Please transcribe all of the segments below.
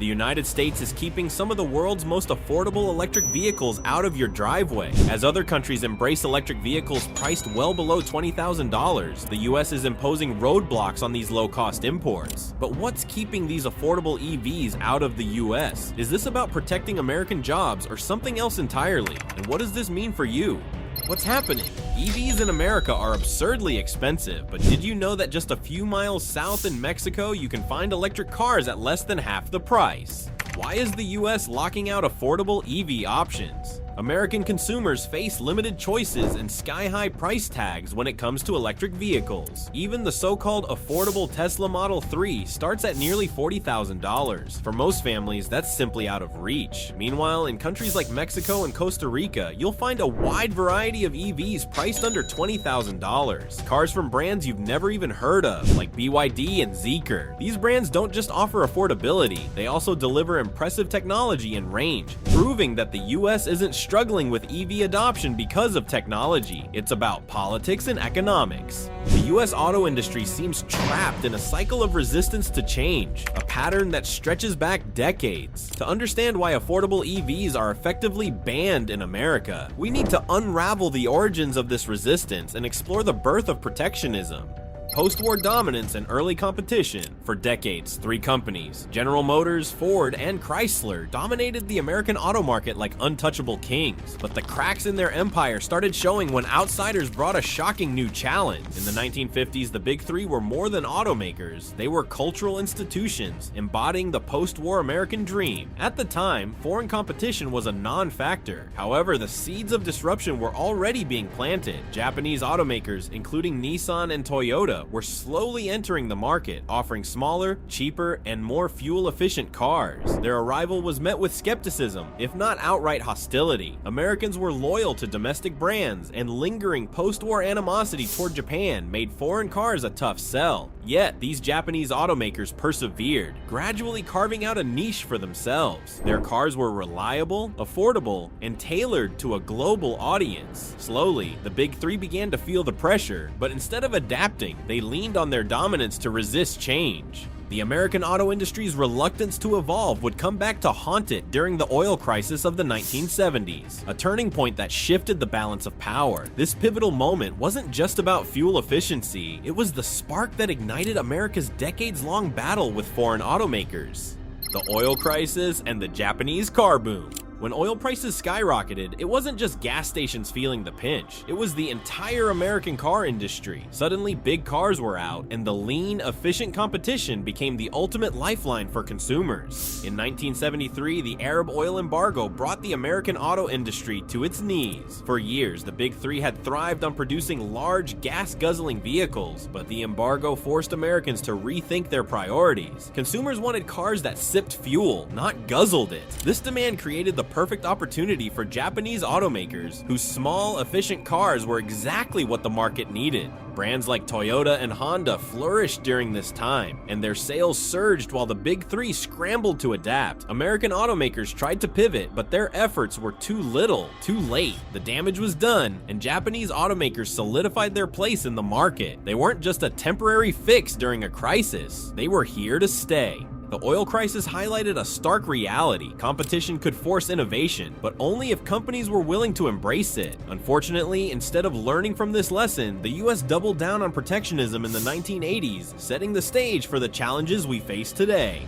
The United States is keeping some of the world's most affordable electric vehicles out of your driveway. As other countries embrace electric vehicles priced well below $20,000, the US is imposing roadblocks on these low-cost imports. But what's keeping these affordable EVs out of the US? Is this about protecting American jobs or something else entirely? And what does this mean for you? What's happening? EVs in America are absurdly expensive, but did you know that just a few miles south in Mexico you can find electric cars at less than half the price? Why is the US locking out affordable EV options? American consumers face limited choices and sky-high price tags when it comes to electric vehicles. Even the so-called affordable Tesla Model 3 starts at nearly $40,000. For most families, that's simply out of reach. Meanwhile, in countries like Mexico and Costa Rica, you'll find a wide variety of EVs priced under $20,000. Cars from brands you've never even heard of, like BYD and Zeekr. These brands don't just offer affordability, they also deliver impressive technology and range, proving that the US isn't struggling with EV adoption because of technology. It's about politics and economics. The US auto industry seems trapped in a cycle of resistance to change, a pattern that stretches back decades. To understand why affordable EVs are effectively banned in America, we need to unravel the origins of this resistance and explore the birth of protectionism. Post-war dominance and early competition. For decades, three companies, General Motors, Ford, and Chrysler, dominated the American auto market like untouchable kings. But the cracks in their empire started showing when outsiders brought a shocking new challenge. In the 1950s, the Big Three were more than automakers. They were cultural institutions, embodying the post-war American dream. At the time, foreign competition was a non-factor. However, the seeds of disruption were already being planted. Japanese automakers, including Nissan and Toyota, were slowly entering the market, offering smaller, cheaper, and more fuel-efficient cars. Their arrival was met with skepticism, if not outright hostility. Americans were loyal to domestic brands, and lingering post-war animosity toward Japan made foreign cars a tough sell. Yet, these Japanese automakers persevered, gradually carving out a niche for themselves. Their cars were reliable, affordable, and tailored to a global audience. Slowly, the Big Three began to feel the pressure, but instead of adapting, they leaned on their dominance to resist change. The American auto industry's reluctance to evolve would come back to haunt it during the oil crisis of the 1970s, a turning point that shifted the balance of power. This pivotal moment wasn't just about fuel efficiency, it was the spark that ignited America's decades-long battle with foreign automakers. The oil crisis and the Japanese car boom. When oil prices skyrocketed, it wasn't just gas stations feeling the pinch, it was the entire American car industry. Suddenly, big cars were out, and the lean, efficient competition became the ultimate lifeline for consumers. In 1973, the Arab oil embargo brought the American auto industry to its knees. For years, the Big Three had thrived on producing large, gas-guzzling vehicles, but the embargo forced Americans to rethink their priorities. Consumers wanted cars that sipped fuel, not guzzled it. This demand created the perfect opportunity for Japanese automakers, whose small, efficient cars were exactly what the market needed. Brands like Toyota and Honda flourished during this time, and their sales surged while the Big Three scrambled to adapt. American automakers tried to pivot, but their efforts were too little, too late. The damage was done, and Japanese automakers solidified their place in the market. They weren't just a temporary fix during a crisis, they were here to stay. The oil crisis highlighted a stark reality. Competition could force innovation, but only if companies were willing to embrace it. Unfortunately, instead of learning from this lesson, the US doubled down on protectionism in the 1980s, setting the stage for the challenges we face today.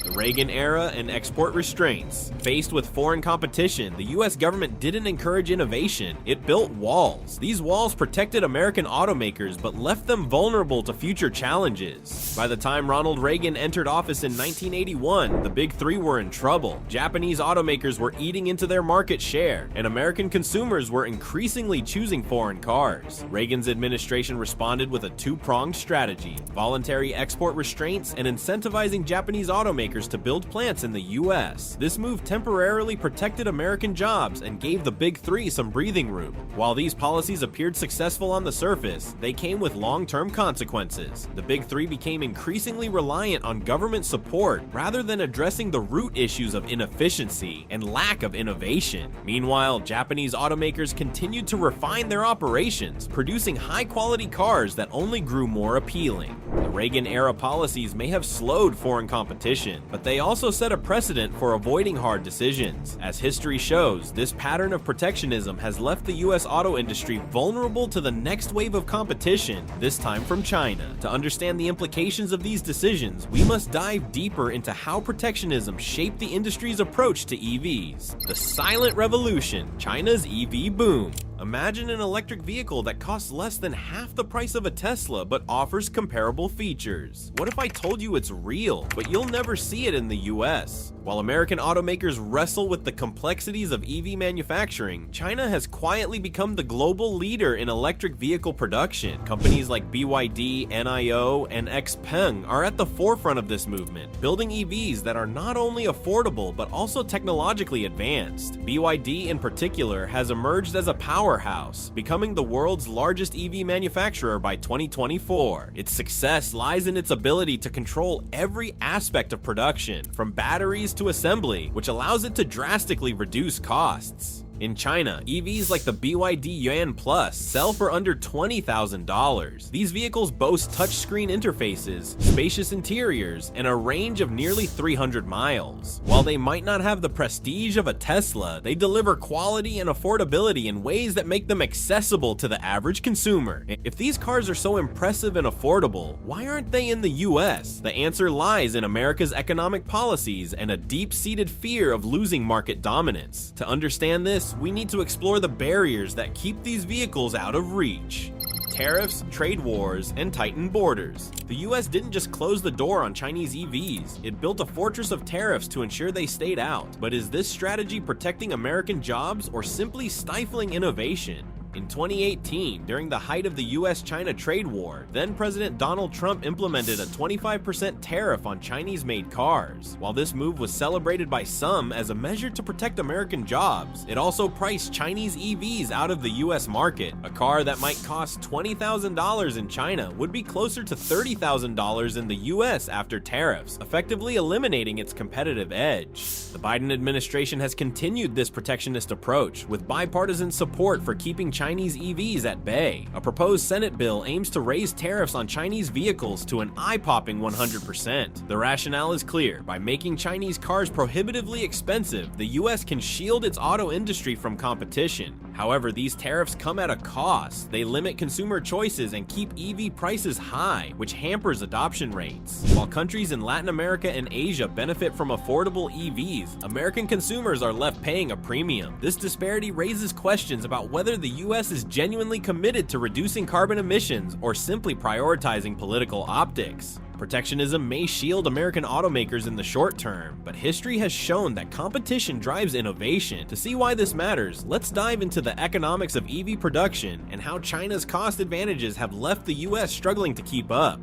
The Reagan Era and export restraints. Faced with foreign competition, the US government didn't encourage innovation, it built walls. These walls protected American automakers but left them vulnerable to future challenges. By the time Ronald Reagan entered office in 1981, the Big Three were in trouble. Japanese automakers were eating into their market share, and American consumers were increasingly choosing foreign cars. Reagan's administration responded with a two-pronged strategy: voluntary export restraints and incentivizing Japanese automakers to build plants in the US. This move temporarily protected American jobs and gave the Big Three some breathing room. While these policies appeared successful on the surface, they came with long-term consequences. The Big Three became increasingly reliant on government support rather than addressing the root issues of inefficiency and lack of innovation. Meanwhile, Japanese automakers continued to refine their operations, producing high-quality cars that only grew more appealing. The Reagan-era policies may have slowed foreign competition, but they also set a precedent for avoiding hard decisions. As history shows, this pattern of protectionism has left the US auto industry vulnerable to the next wave of competition, this time from China. To understand the implications of these decisions, we must dive deeper into how protectionism shaped the industry's approach to EVs. The silent revolution, China's EV boom. Imagine an electric vehicle that costs less than half the price of a Tesla but offers comparable features. What if I told you it's real, but you'll never see it in the US? While American automakers wrestle with the complexities of EV manufacturing, China has quietly become the global leader in electric vehicle production. Companies like BYD, NIO, and XPeng are at the forefront of this movement, building EVs that are not only affordable but also technologically advanced. BYD in particular has emerged as a powerhouse, becoming the world's largest EV manufacturer by 2024. Its success lies in its ability to control every aspect of production, from batteries to assembly, which allows it to drastically reduce costs. In China, EVs like the BYD Yuan Plus sell for under $20,000. These vehicles boast touchscreen interfaces, spacious interiors, and a range of nearly 300 miles. While they might not have the prestige of a Tesla, they deliver quality and affordability in ways that make them accessible to the average consumer. If these cars are so impressive and affordable, why aren't they in the US? The answer lies in America's economic policies and a deep-seated fear of losing market dominance. To understand this, we need to explore the barriers that keep these vehicles out of reach. Tariffs, trade wars, and tightened borders. The US didn't just close the door on Chinese EVs, it built a fortress of tariffs to ensure they stayed out. But is this strategy protecting American jobs or simply stifling innovation? In 2018, during the height of the US-China trade war, then-President Donald Trump implemented a 25% tariff on Chinese-made cars. While this move was celebrated by some as a measure to protect American jobs, it also priced Chinese EVs out of the US market. A car that might cost $20,000 in China would be closer to $30,000 in the US after tariffs, effectively eliminating its competitive edge. The Biden administration has continued this protectionist approach, with bipartisan support for keeping Chinese EVs at bay. A proposed Senate bill aims to raise tariffs on Chinese vehicles to an eye-popping 100%. The rationale is clear. By making Chinese cars prohibitively expensive, the US can shield its auto industry from competition. However, these tariffs come at a cost. They limit consumer choices and keep EV prices high, which hampers adoption rates. While countries in Latin America and Asia benefit from affordable EVs, American consumers are left paying a premium. This disparity raises questions about whether the US is genuinely committed to reducing carbon emissions or simply prioritizing political optics. Protectionism may shield American automakers in the short term, but history has shown that competition drives innovation. To see why this matters, let's dive into the economics of EV production and how China's cost advantages have left the US struggling to keep up.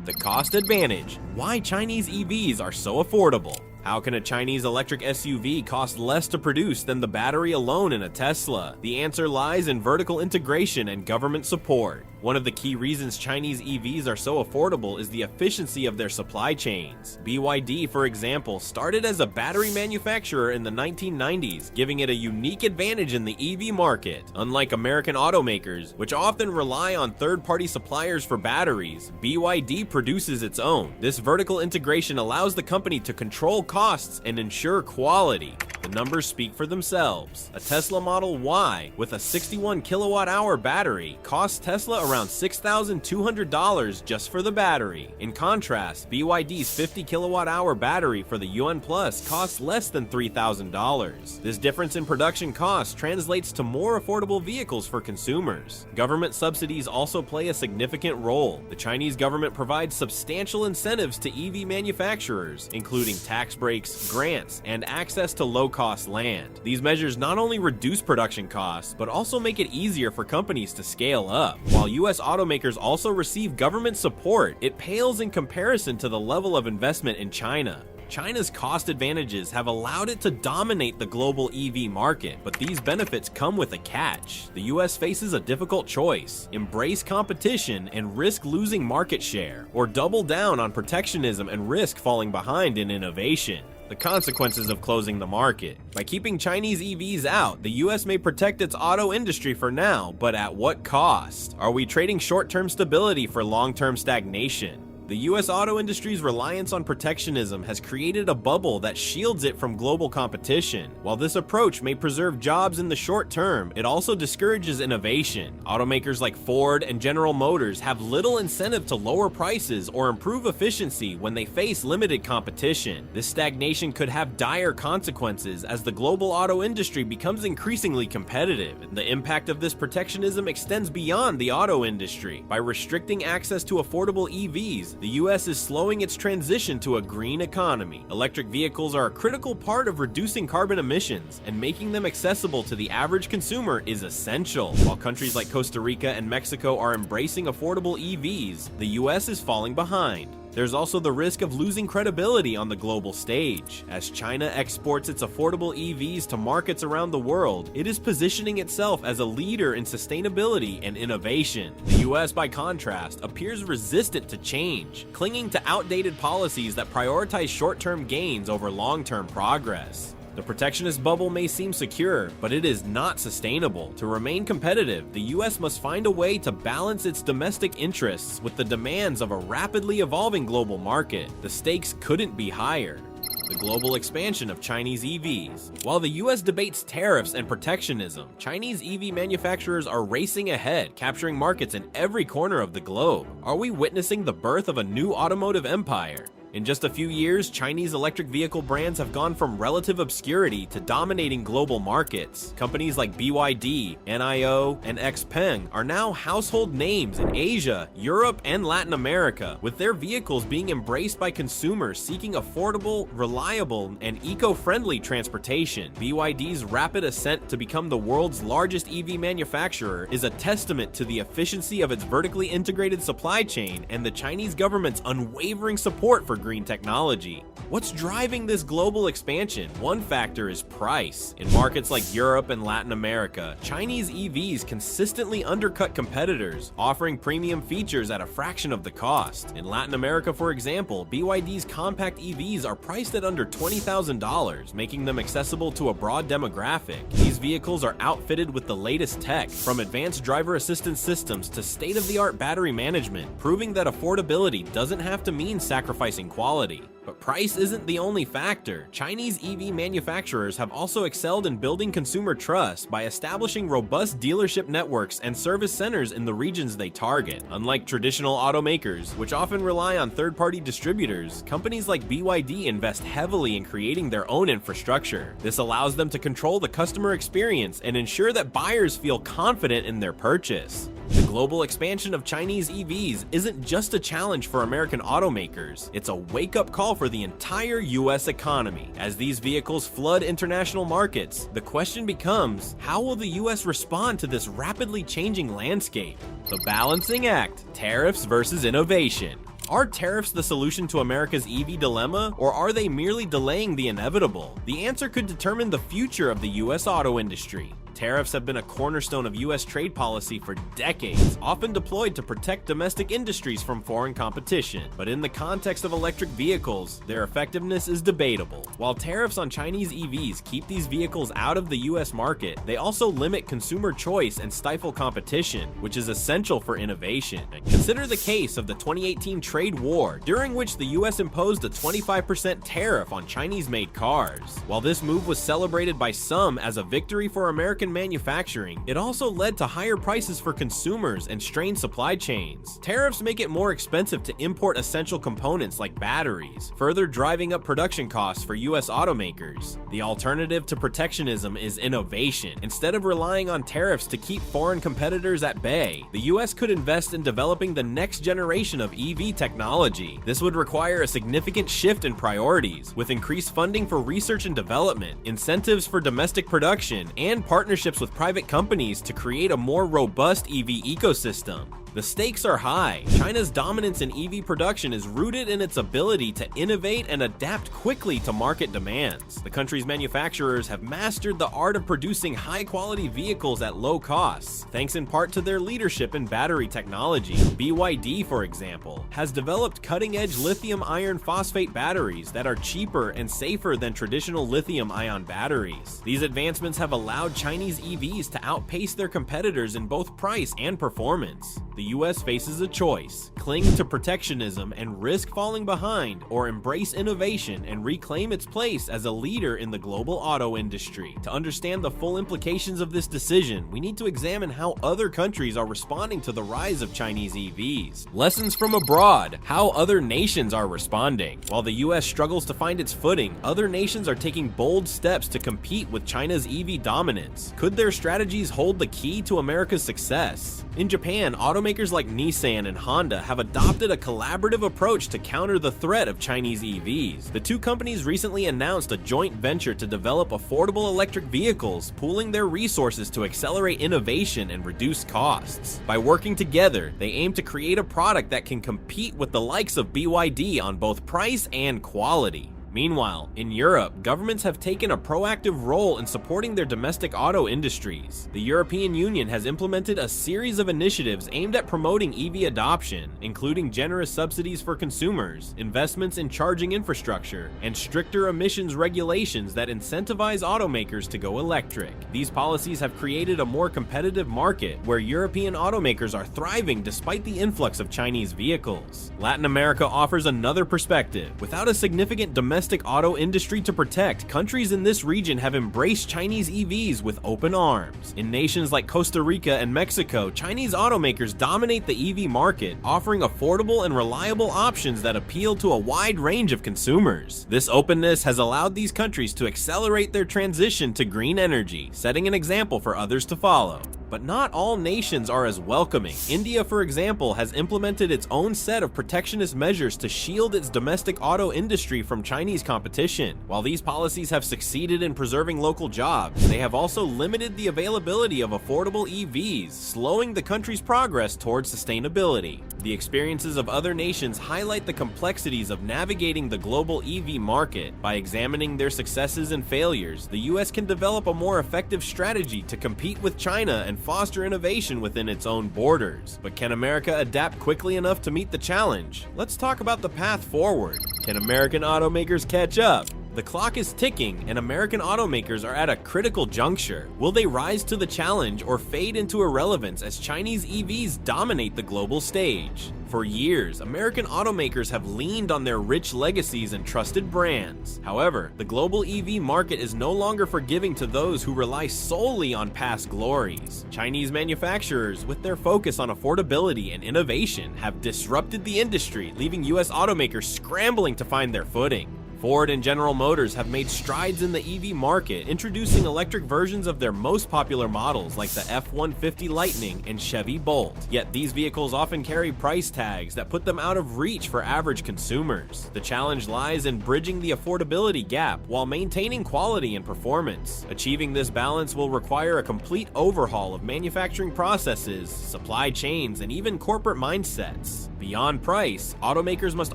The cost advantage: why Chinese EVs are so affordable. How can a Chinese electric SUV cost less to produce than the battery alone in a Tesla? The answer lies in vertical integration and government support. One of the key reasons Chinese EVs are so affordable is the efficiency of their supply chains. BYD, for example, started as a battery manufacturer in the 1990s, giving it a unique advantage in the EV market. Unlike American automakers, which often rely on third-party suppliers for batteries, BYD produces its own. This vertical integration allows the company to control costs and ensure quality. The numbers speak for themselves. A Tesla Model Y with a 61 kilowatt-hour battery costs Tesla around $6,200 just for the battery. In contrast, BYD's 50 kilowatt-hour battery for the Yuan Plus costs less than $3,000. This difference in production costs translates to more affordable vehicles for consumers. Government subsidies also play a significant role. The Chinese government provides substantial incentives to EV manufacturers, including tax breaks, grants, and access to low-cost land. These measures not only reduce production costs, but also make it easier for companies to scale up. While US automakers also receive government support, it pales in comparison to the level of investment in China. China's cost advantages have allowed it to dominate the global EV market, but these benefits come with a catch. The US faces a difficult choice: embrace competition and risk losing market share, or double down on protectionism and risk falling behind in innovation. The consequences of closing the market. By keeping Chinese EVs out, the US may protect its auto industry for now, but at what cost? Are we trading short-term stability for long-term stagnation? The US auto industry's reliance on protectionism has created a bubble that shields it from global competition. While this approach may preserve jobs in the short term, it also discourages innovation. Automakers like Ford and General Motors have little incentive to lower prices or improve efficiency when they face limited competition. This stagnation could have dire consequences as the global auto industry becomes increasingly competitive. The impact of this protectionism extends beyond the auto industry. By restricting access to affordable EVs, the US is slowing its transition to a green economy. Electric vehicles are a critical part of reducing carbon emissions, and making them accessible to the average consumer is essential. While countries like Costa Rica and Mexico are embracing affordable EVs, the US is falling behind. There's also the risk of losing credibility on the global stage. As China exports its affordable EVs to markets around the world, it is positioning itself as a leader in sustainability and innovation. The US, by contrast, appears resistant to change, clinging to outdated policies that prioritize short-term gains over long-term progress. The protectionist bubble may seem secure, but it is not sustainable. To remain competitive, the US must find a way to balance its domestic interests with the demands of a rapidly evolving global market. The stakes couldn't be higher. The global expansion of Chinese EVs. While the US debates tariffs and protectionism, Chinese EV manufacturers are racing ahead, capturing markets in every corner of the globe. Are we witnessing the birth of a new automotive empire? In just a few years, Chinese electric vehicle brands have gone from relative obscurity to dominating global markets. Companies like BYD, NIO, and XPeng are now household names in Asia, Europe, and Latin America, with their vehicles being embraced by consumers seeking affordable, reliable, and eco-friendly transportation. BYD's rapid ascent to become the world's largest EV manufacturer is a testament to the efficiency of its vertically integrated supply chain and the Chinese government's unwavering support for green technology. What's driving this global expansion? One factor is price. In markets like Europe and Latin America, Chinese EVs consistently undercut competitors, offering premium features at a fraction of the cost. In Latin America, for example, BYD's compact EVs are priced at under $20,000, making them accessible to a broad demographic. These vehicles are outfitted with the latest tech, from advanced driver assistance systems to state-of-the-art battery management, proving that affordability doesn't have to mean sacrificing quality. But price isn't the only factor. Chinese EV manufacturers have also excelled in building consumer trust by establishing robust dealership networks and service centers in the regions they target. Unlike traditional automakers, which often rely on third-party distributors, companies like BYD invest heavily in creating their own infrastructure. This allows them to control the customer experience and ensure that buyers feel confident in their purchase. The global expansion of Chinese EVs isn't just a challenge for American automakers, it's a wake-up call for the entire US economy. As these vehicles flood international markets, the question becomes, how will the US respond to this rapidly changing landscape? The balancing act: tariffs versus innovation. Are tariffs the solution to America's EV dilemma, or are they merely delaying the inevitable? The answer could determine the future of the US auto industry. Tariffs have been a cornerstone of US trade policy for decades, often deployed to protect domestic industries from foreign competition. But in the context of electric vehicles, their effectiveness is debatable. While tariffs on Chinese EVs keep these vehicles out of the US market, they also limit consumer choice and stifle competition, which is essential for innovation. Consider the case of the 2018 trade war, during which the US imposed a 25% tariff on Chinese-made cars. While this move was celebrated by some as a victory for American manufacturing, it also led to higher prices for consumers and strained supply chains. Tariffs make it more expensive to import essential components like batteries, further driving up production costs for US automakers. The alternative to protectionism is innovation. Instead of relying on tariffs to keep foreign competitors at bay, the US could invest in developing the next generation of EV technology. This would require a significant shift in priorities, with increased funding for research and development, incentives for domestic production, and partnerships with private companies to create a more robust EV ecosystem. The stakes are high. China's dominance in EV production is rooted in its ability to innovate and adapt quickly to market demands. The country's manufacturers have mastered the art of producing high-quality vehicles at low costs, thanks in part to their leadership in battery technology. BYD, for example, has developed cutting-edge lithium iron phosphate batteries that are cheaper and safer than traditional lithium-ion batteries. These advancements have allowed Chinese EVs to outpace their competitors in both price and performance. the US faces a choice: cling to protectionism and risk falling behind, or embrace innovation and reclaim its place as a leader in the global auto industry. To understand the full implications of this decision, we need to examine how other countries are responding to the rise of Chinese EVs. Lessons from abroad: how other nations are responding. While the US struggles to find its footing, other nations are taking bold steps to compete with China's EV dominance. Could their strategies hold the key to America's success? In Japan, automakers like Nissan and Honda have adopted a collaborative approach to counter the threat of Chinese EVs. The two companies recently announced a joint venture to develop affordable electric vehicles, pooling their resources to accelerate innovation and reduce costs. By working together, they aim to create a product that can compete with the likes of BYD on both price and quality. Meanwhile, in Europe, governments have taken a proactive role in supporting their domestic auto industries. The European Union has implemented a series of initiatives aimed at promoting EV adoption, including generous subsidies for consumers, investments in charging infrastructure, and stricter emissions regulations that incentivize automakers to go electric. These policies have created a more competitive market where European automakers are thriving despite the influx of Chinese vehicles. Latin America offers another perspective. Without a significant domestic auto industry to protect, countries in this region have embraced Chinese EVs with open arms. In nations like Costa Rica and Mexico, Chinese automakers dominate the EV market, offering affordable and reliable options that appeal to a wide range of consumers. This openness has allowed these countries to accelerate their transition to green energy, setting an example for others to follow. But not all nations are as welcoming. India, for example, has implemented its own set of protectionist measures to shield its domestic auto industry from Chinese competition. While these policies have succeeded in preserving local jobs, they have also limited the availability of affordable EVs, slowing the country's progress towards sustainability. The experiences of other nations highlight the complexities of navigating the global EV market. By examining their successes and failures, the US can develop a more effective strategy to compete with China and foster innovation within its own borders. But can America adapt quickly enough to meet the challenge? Let's talk about the path forward. Can American automakers catch up? The clock is ticking, and American automakers are at a critical juncture. Will they rise to the challenge or fade into irrelevance as Chinese EVs dominate the global stage? For years, American automakers have leaned on their rich legacies and trusted brands. However, the global EV market is no longer forgiving to those who rely solely on past glories. Chinese manufacturers, with their focus on affordability and innovation, have disrupted the industry, leaving US automakers scrambling to find their footing. Ford and General Motors have made strides in the EV market, introducing electric versions of their most popular models like the F-150 Lightning and Chevy Bolt. Yet these vehicles often carry price tags that put them out of reach for average consumers. The challenge lies in bridging the affordability gap while maintaining quality and performance. Achieving this balance will require a complete overhaul of manufacturing processes, supply chains, and even corporate mindsets. Beyond price, automakers must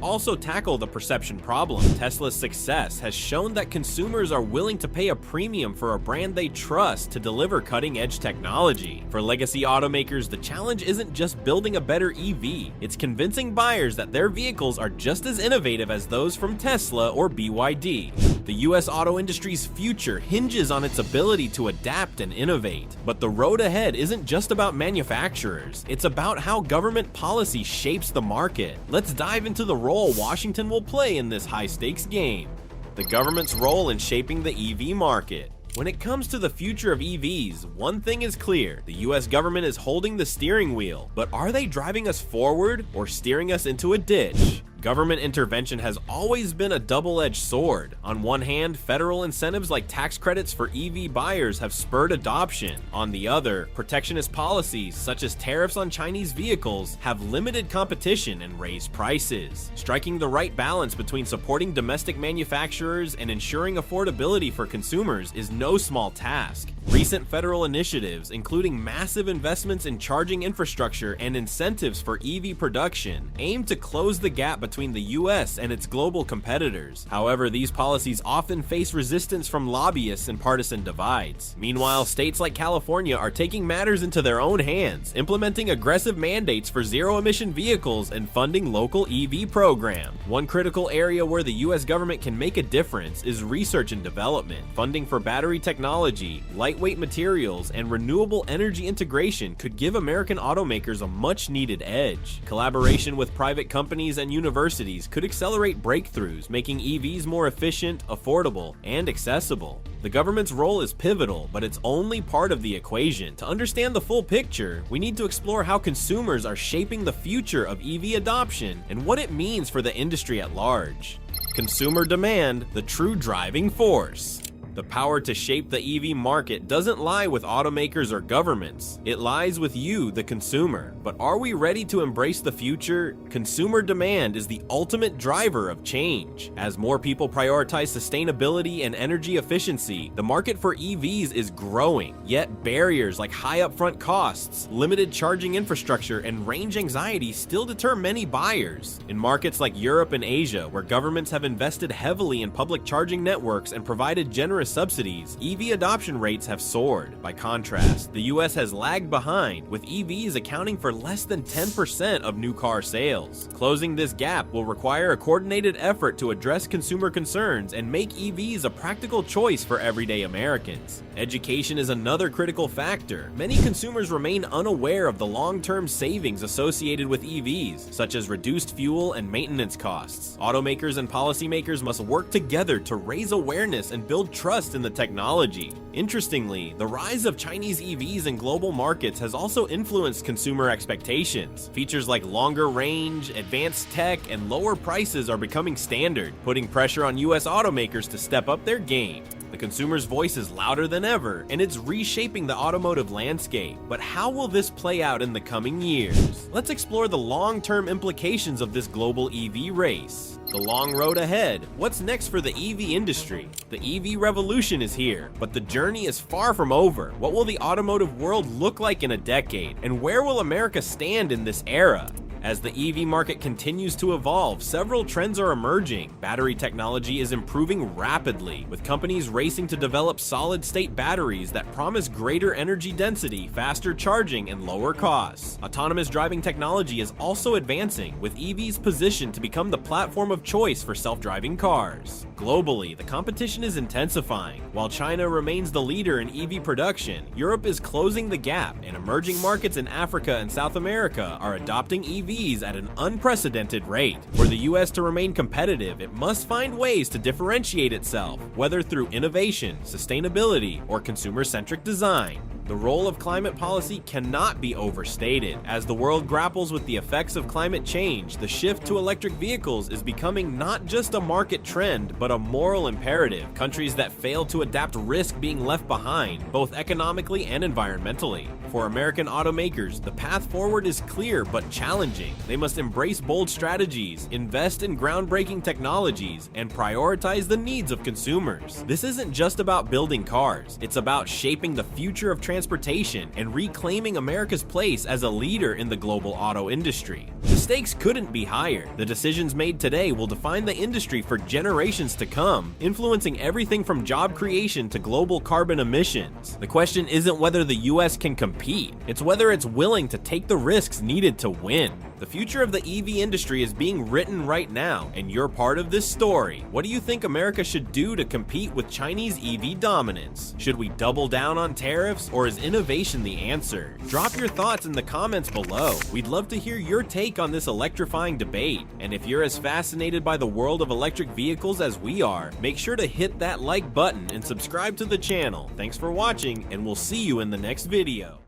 also tackle the perception problem. Tesla's success has shown that consumers are willing to pay a premium for a brand they trust to deliver cutting-edge technology. For legacy automakers, the challenge isn't just building a better EV, it's convincing buyers that their vehicles are just as innovative as those from Tesla or BYD. The US auto industry's future hinges on its ability to adapt and innovate. But the road ahead isn't just about manufacturers, it's about how government policy shapes the market. Let's dive into the role Washington will play in this high-stakes game. The government's role in shaping the EV market. When it comes to the future of EVs, one thing is clear: the US government is holding the steering wheel. But are they driving us forward or steering us into a ditch? Government intervention has always been a double-edged sword. On one hand, federal incentives like tax credits for EV buyers have spurred adoption. On the other, protectionist policies such as tariffs on Chinese vehicles have limited competition and raised prices. Striking the right balance between supporting domestic manufacturers and ensuring affordability for consumers is no small task. Recent federal initiatives, including massive investments in charging infrastructure and incentives for EV production, aim to close the gap between between the US and its global competitors. However, these policies often face resistance from lobbyists and partisan divides. Meanwhile, states like California are taking matters into their own hands, implementing aggressive mandates for zero-emission vehicles and funding local EV programs. One critical area where the US government can make a difference is research and development. Funding for battery technology, lightweight materials, and renewable energy integration could give American automakers a much-needed edge. Collaboration with private companies and universities could accelerate breakthroughs, making EVs more efficient, affordable, and accessible. The government's role is pivotal, but it's only part of the equation. To understand the full picture, we need to explore how consumers are shaping the future of EV adoption and what it means for the industry at large. Consumer demand, the true driving force. The power to shape the EV market doesn't lie with automakers or governments. It lies with you, the consumer. But are we ready to embrace the future? Consumer demand is the ultimate driver of change. As more people prioritize sustainability and energy efficiency, the market for EVs is growing. Yet barriers like high upfront costs, limited charging infrastructure, and range anxiety still deter many buyers. In markets like Europe and Asia, where governments have invested heavily in public charging networks and provided generous subsidies, EV adoption rates have soared. By contrast, the US has lagged behind, with EVs accounting for less than 10% of new car sales. Closing this gap will require a coordinated effort to address consumer concerns and make EVs a practical choice for everyday Americans. Education is another critical factor. Many consumers remain unaware of the long-term savings associated with EVs, such as reduced fuel and maintenance costs. Automakers and policymakers must work together to raise awareness and build trust in the technology. Interestingly, the rise of Chinese EVs in global markets has also influenced consumer expectations. Features like longer range, advanced tech, and lower prices are becoming standard, putting pressure on US automakers to step up their game. The consumer's voice is louder than ever, and it's reshaping the automotive landscape. But how will this play out in the coming years? Let's explore the long-term implications of this global EV race. The long road ahead. What's next for the EV industry? The EV revolution is here, but the journey is far from over. What will the automotive world look like in a decade? And where will America stand in this era? As the EV market continues to evolve, several trends are emerging. Battery technology is improving rapidly, with companies racing to develop solid-state batteries that promise greater energy density, faster charging, and lower costs. Autonomous driving technology is also advancing, with EVs positioned to become the platform of choice for self-driving cars. Globally, the competition is intensifying. While China remains the leader in EV production, Europe is closing the gap, and emerging markets in Africa and South America are adopting EVs at an unprecedented rate. For the US to remain competitive, it must find ways to differentiate itself, whether through innovation, sustainability, or consumer-centric design. The role of climate policy cannot be overstated. As the world grapples with the effects of climate change, the shift to electric vehicles is becoming not just a market trend, but a moral imperative. Countries that fail to adapt risk being left behind, both economically and environmentally. For American automakers, the path forward is clear but challenging. They must embrace bold strategies, invest in groundbreaking technologies, and prioritize the needs of consumers. This isn't just about building cars, it's about shaping the future of transportation and reclaiming America's place as a leader in the global auto industry. The stakes couldn't be higher. The decisions made today will define the industry for generations to come, influencing everything from job creation to global carbon emissions. The question isn't whether the US can compete, it's whether it's willing to take the risks needed to win. The future of the EV industry is being written right now, and you're part of this story. What do you think America should do to compete with Chinese EV dominance? Should we double down on tariffs, or is innovation the answer? Drop your thoughts in the comments below. We'd love to hear your take on this electrifying debate. And if you're as fascinated by the world of electric vehicles as we are, make sure to hit that like button and subscribe to the channel. Thanks for watching, and we'll see you in the next video.